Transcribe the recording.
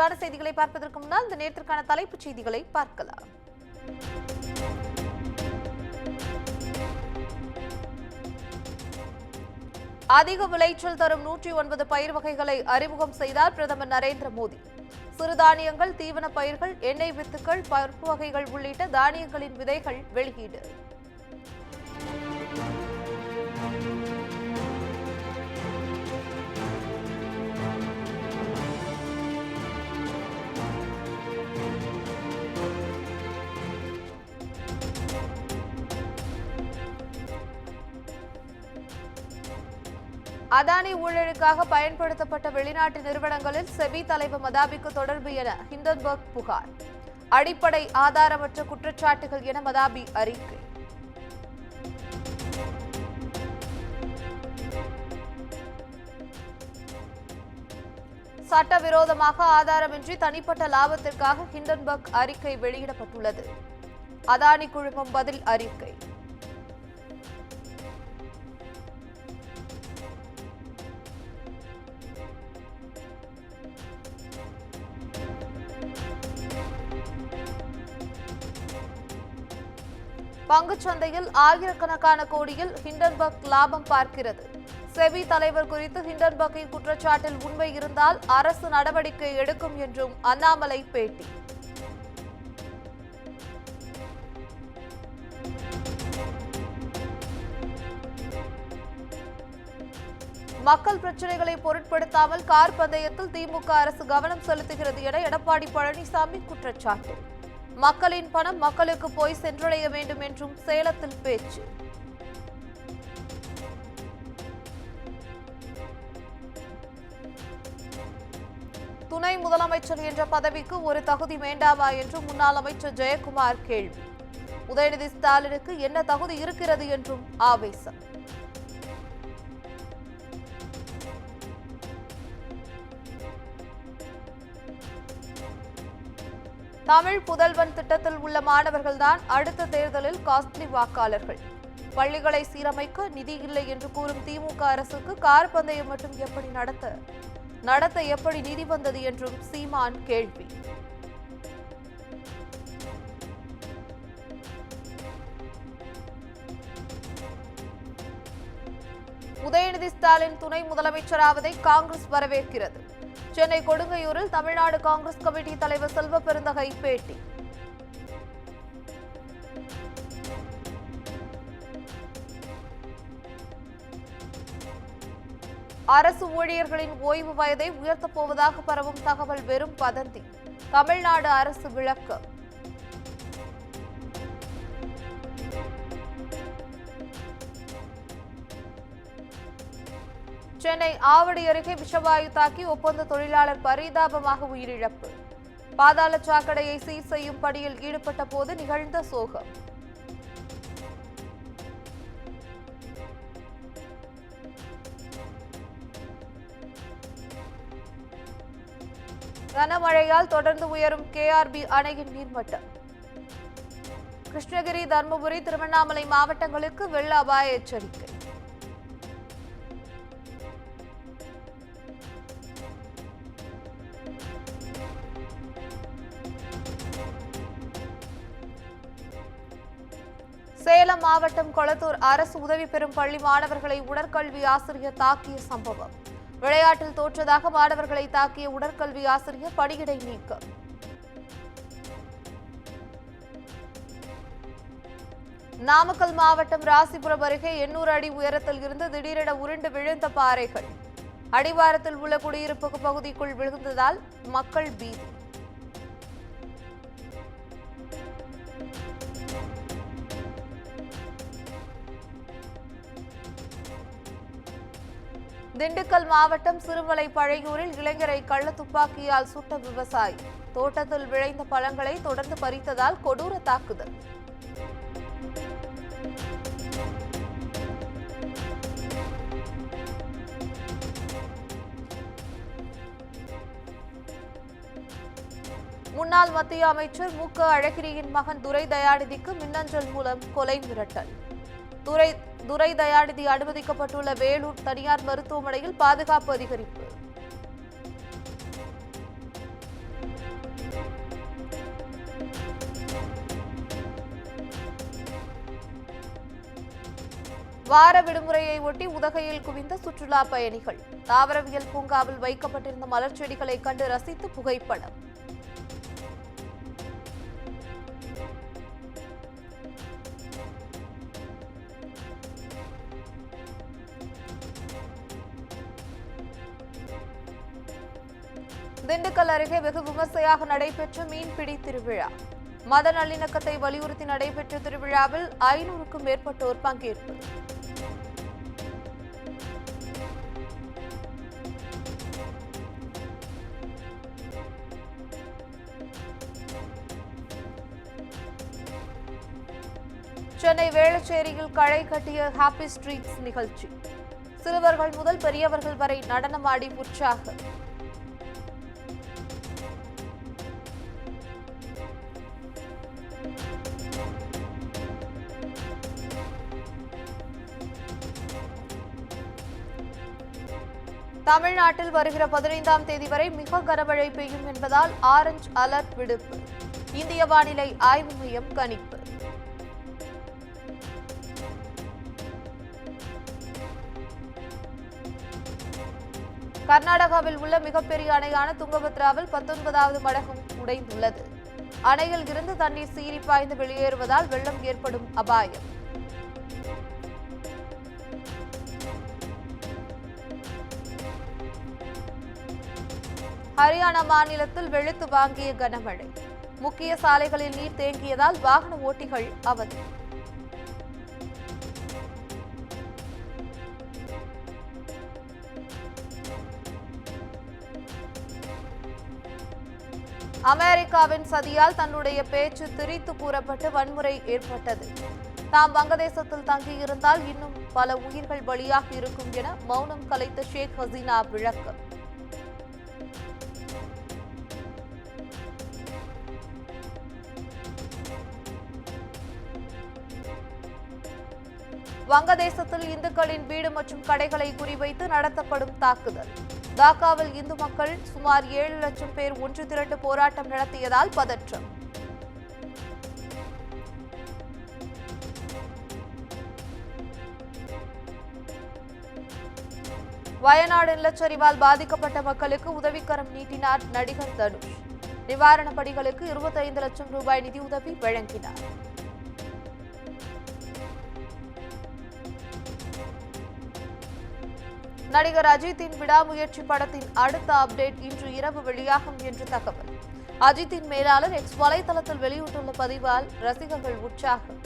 விரிவான செய்திகளை பார்ப்பதற்கு முன்னால் இந்த நேரத்திற்கான தலைப்புச் செய்திகளை பார்க்கலாம். அதிக விளைச்சல் தரும் 109 பயிர் வகைகளை அறிமுகம் செய்தார் பிரதமர் நரேந்திர மோடி. சிறுதானியங்கள், தீவன பயிர்கள், எண்ணெய் வித்துக்கள், பருப்பு வகைகள் உள்ளிட்ட தானியங்களின் விதைகள் வெளியீடு. அதானி ஊழலுக்காக பயன்படுத்தப்பட்ட வெளிநாட்டு நிறுவனங்களில் செபி தலைவர் மதாபிக்கு தொடர்பு என ஹிண்டன்பர்க் புகார். அடிப்படை ஆதாரமற்ற குற்றச்சாட்டுகள் என மதாபி அறிக்கை. சட்டவிரோதமாக ஆதாரமின்றி தனிப்பட்ட லாபத்திற்காக ஹிண்டன்பர்க் அறிக்கை வெளியிடப்பட்டுள்ளது. அதானி குழுமம் பதில் அறிக்கை. பங்குச்சந்தையில் ஆயிரக்கணக்கான கோடியில் ஹிண்டன்பர்க் லாபம் பார்க்கிறது. செபி தலைவர் குறித்து ஹிண்டன்பர்க்கின் குற்றச்சாட்டில் உண்மை இருந்தால் அரசு நடவடிக்கை எடுக்கும் என்றும் அண்ணாமலை பேட்டி. மக்கள் பிரச்சனைகளை பொருட்படுத்தாமல் கார் பந்தயத்தில் திமுக அரசு கவனம் செலுத்துகிறது என எடப்பாடி பழனிசாமி குற்றச்சாட்டு. மக்களின் பணம் மக்களுக்கு போய் சென்றடைய வேண்டும் என்றும் சேலத்தில் பேச்சு. துணை முதலமைச்சர் என்ற பதவிக்கு ஒரு தகுதி வேண்டாமா என்று முன்னாள் அமைச்சர் ஜெயக்குமார் கேள்வி. உதயநிதி ஸ்டாலினுக்கு என்ன தகுதி இருக்கிறது என்றும் ஆவேசம். தமிழ் புதல்வன் திட்டத்தில் உள்ள மாணவர்கள்தான் அடுத்த தேர்தலில் காஸ்ட்லி வாக்காளர்கள். பள்ளிகளை சீரமைக்க நிதி இல்லை என்று கூறும் திமுக அரசுக்கு கார் பந்தயம் மட்டும் எப்படி நடத்த எப்படி நிதி வந்தது என்றும் சீமான் கேள்வி. உதயநிதி ஸ்டாலின் துணை முதலமைச்சராவதை காங்கிரஸ் வரவேற்கிறது. சென்னை கொடுங்கையூரில் தமிழ்நாடு காங்கிரஸ் கமிட்டி தலைவர் செல்வ பெருந்தகை பேட்டி. அரசு ஊழியர்களின் ஓய்வு வயதை உயர்த்தப் போவதாக பரவும் தகவல் வெறும் வதந்தி. தமிழ்நாடு அரசு விளக்கம். சென்னை ஆவடி அருகே விஷவாயு தாக்கி ஒப்பந்த தொழிலாளர் பரிதாபமாக உயிரிழப்பு. பாதாள சாக்கடையை சீர் செய்யும் பணியில் ஈடுபட்ட போது நிகழ்ந்த சோகம். கனமழையால் தொடர்ந்து உயரும் கேஆர்பி அணையின் நீர்மட்டம். கிருஷ்ணகிரி, தருமபுரி, திருவண்ணாமலை மாவட்டங்களுக்கு வெள்ள அபாய எச்சரிக்கை. சேலம் மாவட்டம் கொளத்தூர் அரசு உதவி பெறும் பள்ளி மாணவர்களை உடற்கல்வி ஆசிரியர் தாக்கிய சம்பவம். விளையாட்டில் தோற்றதாக மாணவர்களை தாக்கிய உடற்கல்வி ஆசிரியர் பணியிடை நீக்கம். நாமக்கல் மாவட்டம் ராசிபுரம் அருகே 800 அடி உயரத்தில் இருந்து திடீரென உருண்டு விழுந்த பாறைகள். அடிவாரத்தில் உள்ள குடியிருப்பு பகுதிக்குள் விழுந்ததால் மக்கள் பீதி. திண்டுக்கல் மாவட்டம் சிறுமலை பழையூரில் இளைஞரை கள்ள துப்பாக்கியால் சுட்ட விவசாயி. தோட்டத்தில் விளைந்த பழங்களை தொடர்ந்து பறித்ததால் கொடூர தாக்குதல். முன்னாள் மத்திய அமைச்சர் மு க அழகிரியின் மகன் துரை தயாநிதிக்கு மின்னஞ்சல் மூலம் கொலை மிரட்டல். துரை தயாநிதி அனுமதிக்கப்பட்டுள்ள வேலூர் தனியார் மருத்துவமனையில் பாதுகாப்பு அதிகரிப்பு. வார விடுமுறையை ஒட்டி உதகையில் குவிந்த சுற்றுலா பயணிகள். தாவரவியல் பூங்காவில் வைக்கப்பட்டிருந்த மலர் செடிகளை கண்டு ரசித்து புகைப்படம். திண்டுக்கல் அருகே வெகு விமர்சையாக நடைபெற்ற மீன்பிடி திருவிழா. மத நல்லிணக்கத்தை வலியுறுத்தி நடைபெற்ற திருவிழாவில் 500க்கும் மேற்பட்டோர் பங்கேற்பு. சென்னை வேளச்சேரியில் களை கட்டிய ஹாப்பி ஸ்ட்ரீட்ஸ் நிகழ்ச்சி. சிறுவர்கள் முதல் பெரியவர்கள் வரை நடனமாடி உற்சாகம். தமிழ்நாட்டில் வருகிற 15ஆம் தேதி வரை மிக கனமழை பெய்யும் என்பதால் ஆரஞ்ச் அலர்ட் விடுப்பு. இந்திய வானிலை ஆய்வு மையம் கணிப்பு. கர்நாடகாவில் உள்ள மிகப்பெரிய அணையான துங்கபத்ராவில் 19வது மடகம் உடைந்துள்ளது. அணையில் இருந்து தண்ணீர் சீறி பாய்ந்து வெளியேறுவதால் வெள்ளம் ஏற்படும் அபாயம். ஹரியானா மாநிலத்தில் வெளுத்து வாங்கிய கனமழை. முக்கிய சாலைகளில் நீர் தேங்கியதால் வாகன ஓட்டிகள் அவதி. அமெரிக்காவின் சதியால் தன்னுடைய பேச்சு திரித்து கூறப்பட்டு வன்முறை ஏற்பட்டது. தாம் வங்கதேசத்தில் தங்கியிருந்தால் இன்னும் பல உயிர்கள் பலியாக இருக்கும் என மௌனம் கலைத்த ஷேக் ஹசீனா விளக்கம். வங்கதேசத்தில் இந்துக்களின் வீடு மற்றும் கடைகளை குறிவைத்து நடத்தப்படும் தாக்குதல். டாக்காவில் இந்து மக்கள் சுமார் 7 லட்சம் பேர் ஒன்று திரண்டு போராட்டம் நடத்தியதால் பதற்றம். வயநாடு நிலச்சரிவால் பாதிக்கப்பட்ட மக்களுக்கு உதவிக்கரம் நீட்டினார் நடிகர் தனுஷ். நிவாரணப் பணிகளுக்கு 25 லட்சம் ரூபாய் நிதியுதவி வழங்கினார். நடிகர் அஜித்தின் விடாமுயற்சி படத்தின் அடுத்த அப்டேட் இன்று இரவு வெளியாகும் என்று தகவல். அஜித்தின் மேலாளர் எக்ஸ் வலைதளத்தில் வெளியிட்டுள்ள பதிவால் ரசிகர்கள் உற்சாகம்.